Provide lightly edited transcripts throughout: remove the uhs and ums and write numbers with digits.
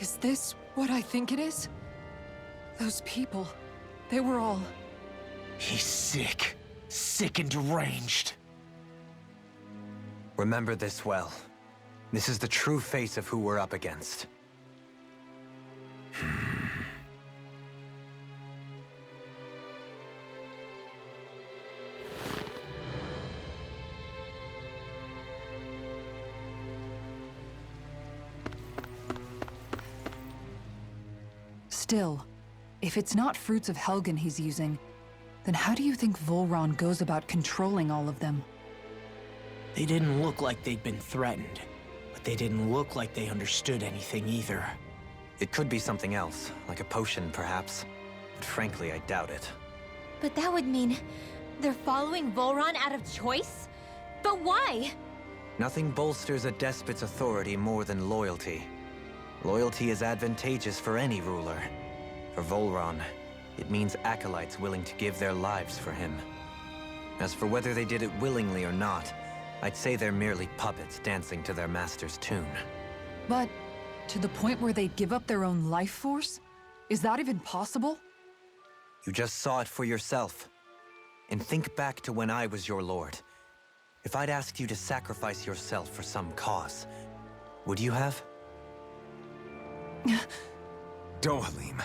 Is this what I think it is? Those people, they were all... He's sick. Sick and deranged. Remember this well. This is the true face of who we're up against. Still, if it's not fruits of Helgen he's using, then how do you think Volron goes about controlling all of them? They didn't look like they'd been threatened, but they didn't look like they understood anything either. It could be something else, like a potion perhaps. But frankly, I doubt it. But that would mean they're following Volron out of choice? But why? Nothing bolsters a despot's authority more than loyalty. Loyalty is advantageous for any ruler. For Volron, it means acolytes willing to give their lives for him. As for whether they did it willingly or not, I'd say they're merely puppets dancing to their master's tune. But to the point where they'd give up their own life force? Is that even possible? You just saw it for yourself. And think back to when I was your lord. If I'd asked you to sacrifice yourself for some cause, would you have? Dohalim.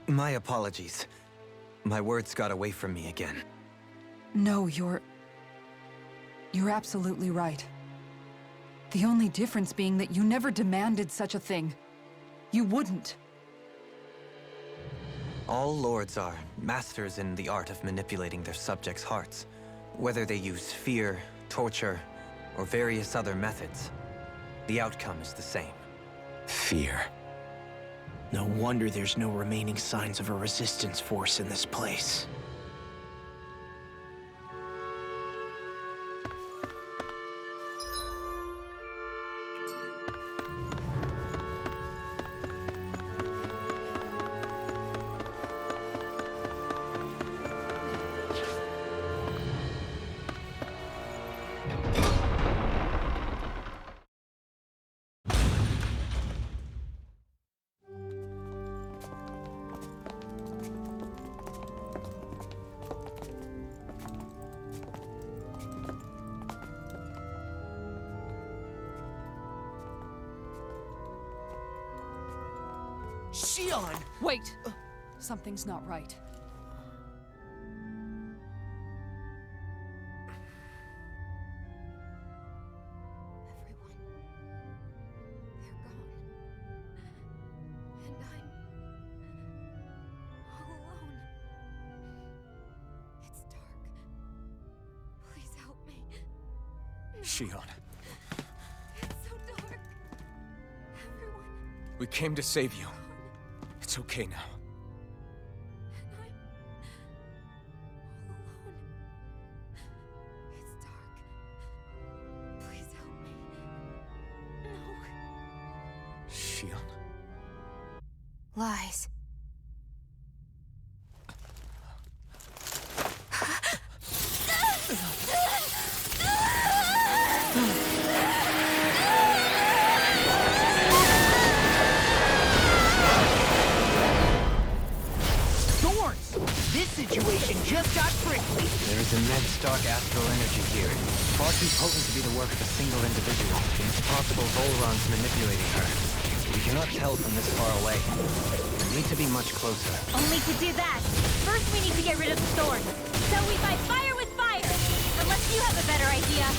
My apologies. My words got away from me again. No, you're absolutely right. The only difference being that you never demanded such a thing. You wouldn't. All lords are masters in the art of manipulating their subjects' hearts. Whether they use fear, torture, or various other methods, the outcome is the same. Fear. No wonder there's no remaining signs of a resistance force in this place. Xion! Wait! Something's not right. Everyone. They're gone. And I'm all alone. It's dark. Please help me. Xion, It's so dark. Everyone. we came to save you. It's okay now. And I'm all alone. It's dark. Please help me. No. Xion. Lies. This situation just got prickly. There is immense dark astral energy here, far too potent to be the work of a single individual. It's possible Volron's manipulating her. We cannot tell from this far away. We need to be much closer. Only to do that, first we need to get rid of the thorn. So we fight fire with fire! Unless you have a better idea.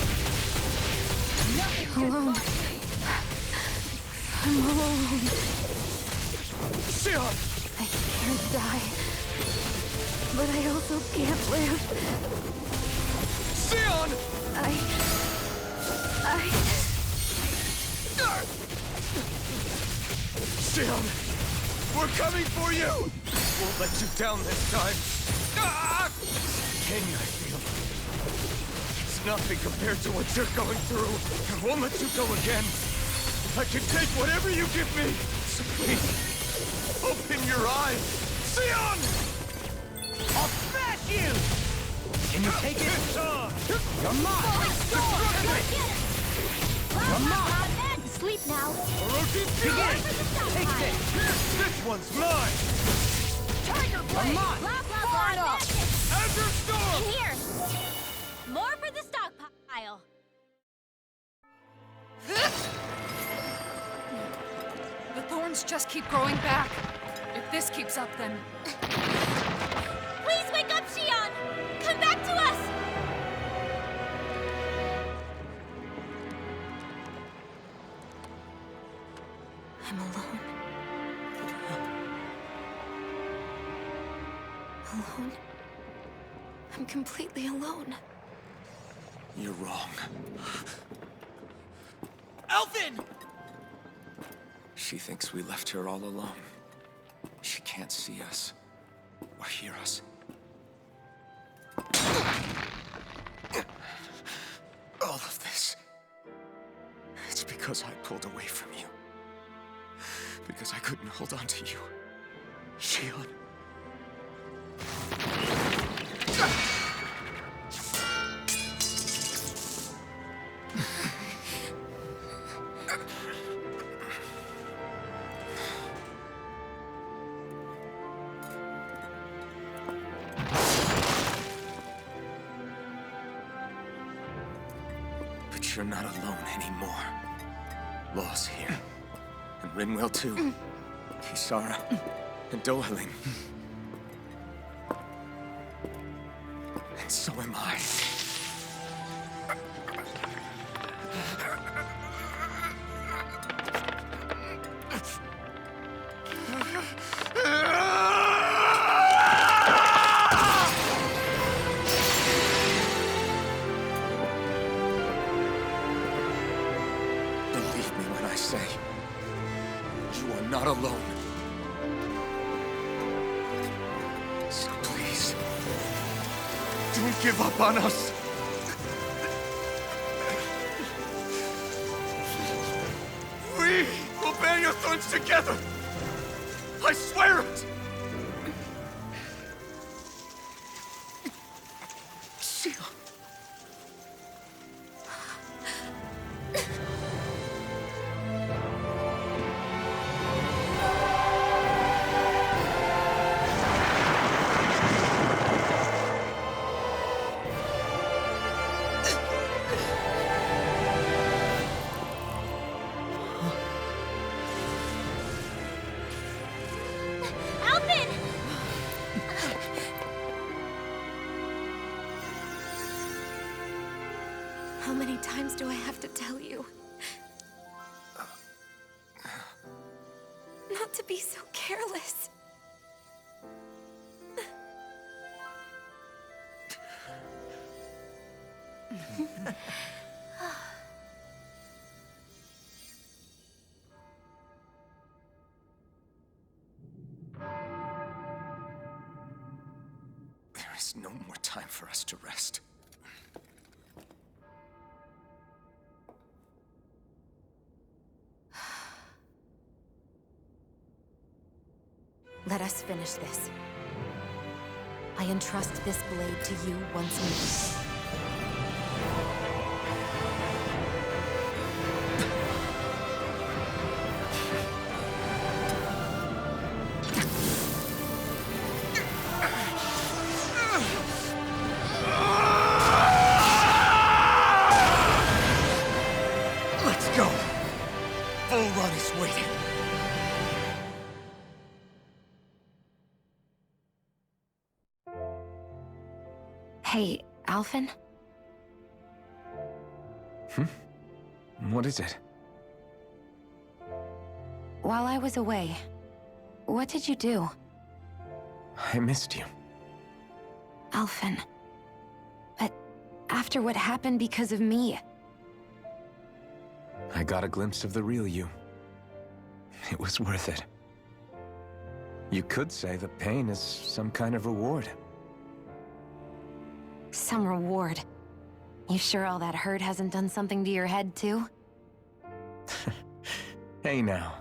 Alone. I'm alone. Xion! I can't die. But I also can't live. Xion! Xion! We're coming for you! Won't let you down this time. Ah! Pain I feel. It's nothing compared to what you're going through. I won't let you go again. I can take whatever you give me. So please, open your eyes. Xion! I'll smash you! Can you take it? You're mine! You're You're mine! sleep now. Begin! Take this! This one's mine! Tiger Blade! Blah, blah, blah, Azure Storm! in here! More for the stockpile! The thorns just keep growing back. If this keeps up, then... Please wake up, Xion! Come back to us! I'm alone. Alone? I'm completely alone. You're wrong. Elfin! She thinks we left her all alone. She can't see us or hear us. All of this. It's because I pulled away from you. Because I couldn't hold on to you. Xion. But you're not alone anymore. Law's here. And Rinwell too. Kisara. And Dohaling. And so am I. Believe me when I say, you are not alone. So please, don't give up on us. We will bear your thorns together. I swear it. Xion. Alvin! How many times do I have to tell you? Not to be so careless. There is no more time for us to rest. Let us finish this. I entrust this blade to you once more. Let's go. Volron is waiting. Hey, Alvin? What is it? While I was away, what did you do? I missed you. Alvin. But after what happened because of me, I got a glimpse of the real you. It was worth it. You could say the pain is some kind of reward. some reward. You sure all that hurt hasn't done something to your head, too? Hey now.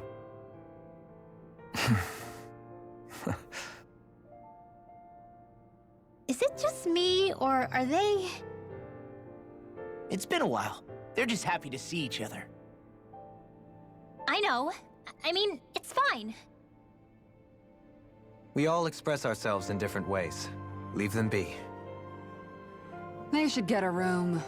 Is it just me, or are they... It's been a while. They're just happy to see each other. I know. I mean, it's fine. We all express ourselves in different ways. Leave them be. They should get a room.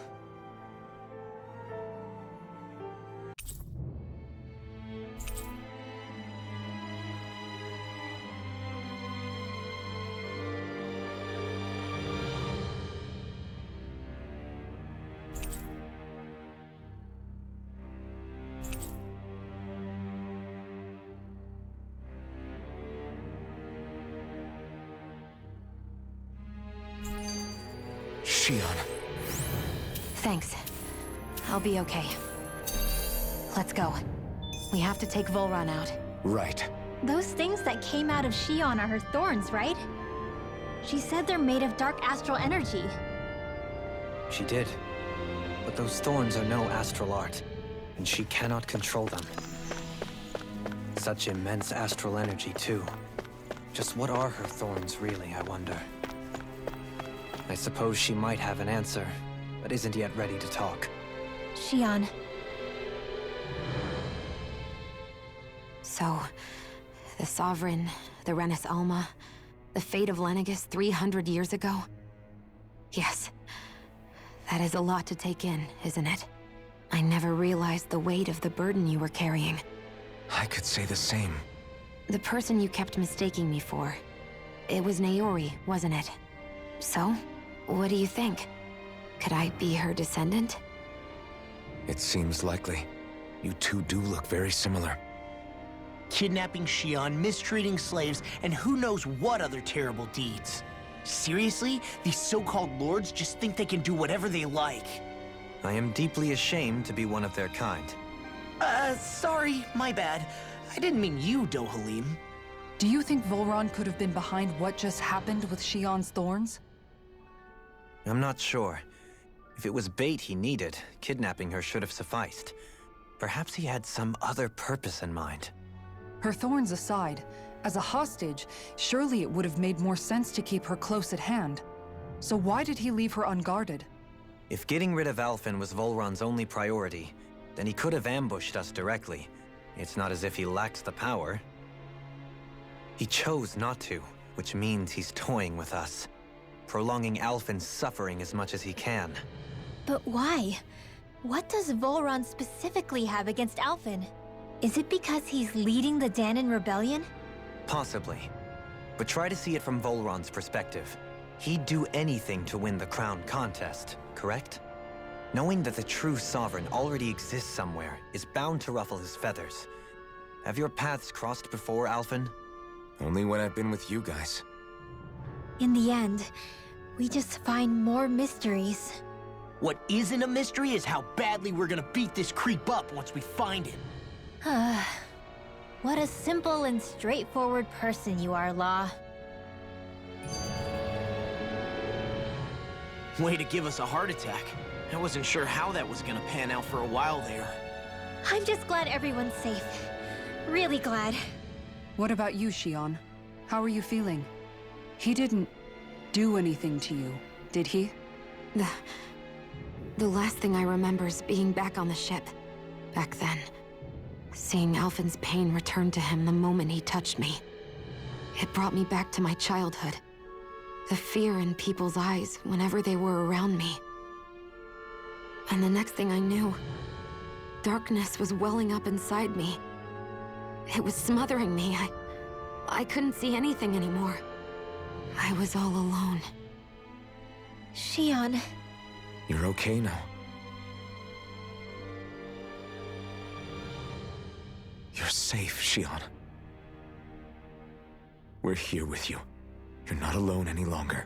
Shion. Thanks. I'll be okay. Let's go. We have to take Volron out. Right. Those things that came out of Shion are her thorns, right? She said they're made of dark astral energy. She did. But those thorns are no astral art, and she cannot control them. Such immense astral energy, too. Just what are her thorns, really, I wonder? I suppose she might have an answer, but isn't yet ready to talk. Shion. So, the Sovereign, the Renis Alma, the fate of Lenegis 300 years ago? Yes. That is a lot to take in, isn't it? I never realized the weight of the burden you were carrying. I could say the same. The person you kept mistaking me for, it was Naori, wasn't it? So, what do you think? Could I be her descendant? It seems likely. You two do look very similar. Kidnapping Shion, mistreating slaves, and who knows what other terrible deeds. Seriously? These so-called lords just think they can do whatever they like. I am deeply ashamed to be one of their kind. Sorry, my bad. I didn't mean you, Dohalim. Do you think Volron could have been behind what just happened with Shion's thorns? I'm not sure. If it was bait he needed, kidnapping her should have sufficed. Perhaps he had some other purpose in mind. Her thorns aside, as a hostage, surely it would have made more sense to keep her close at hand. So why did he leave her unguarded? If getting rid of Alphen was Volron's only priority, then he could have ambushed us directly. It's not as if he lacks the power. He chose not to, which means he's toying with us, prolonging Alphen's suffering as much as he can. But why? What does Volron specifically have against Alphen? Is it because he's leading the Danon rebellion? Possibly. But try to see it from Volron's perspective. He'd do anything to win the crown contest, correct? Knowing that the true sovereign already exists somewhere is bound to ruffle his feathers. Have your paths crossed before, Alphen? Only when I've been with you guys. In the end, we just find more mysteries. What isn't a mystery is how badly we're gonna beat this creep up once we find him. What a simple and straightforward person you are, Law. Way to give us a heart attack. I wasn't sure how that was gonna pan out for a while there. I'm just glad everyone's safe. Really glad. What about you, Shion? How are you feeling? He didn't do anything to you, did he? The last thing I remember is being back on the ship. Back then. Seeing Alphen's pain return to him the moment he touched me. It brought me back to my childhood. The fear in people's eyes whenever they were around me. And the next thing I knew, darkness was welling up inside me. It was smothering me. I couldn't see anything anymore. I was all alone. Shion. You're okay now? You're safe, Shion. We're here with you. You're not alone any longer.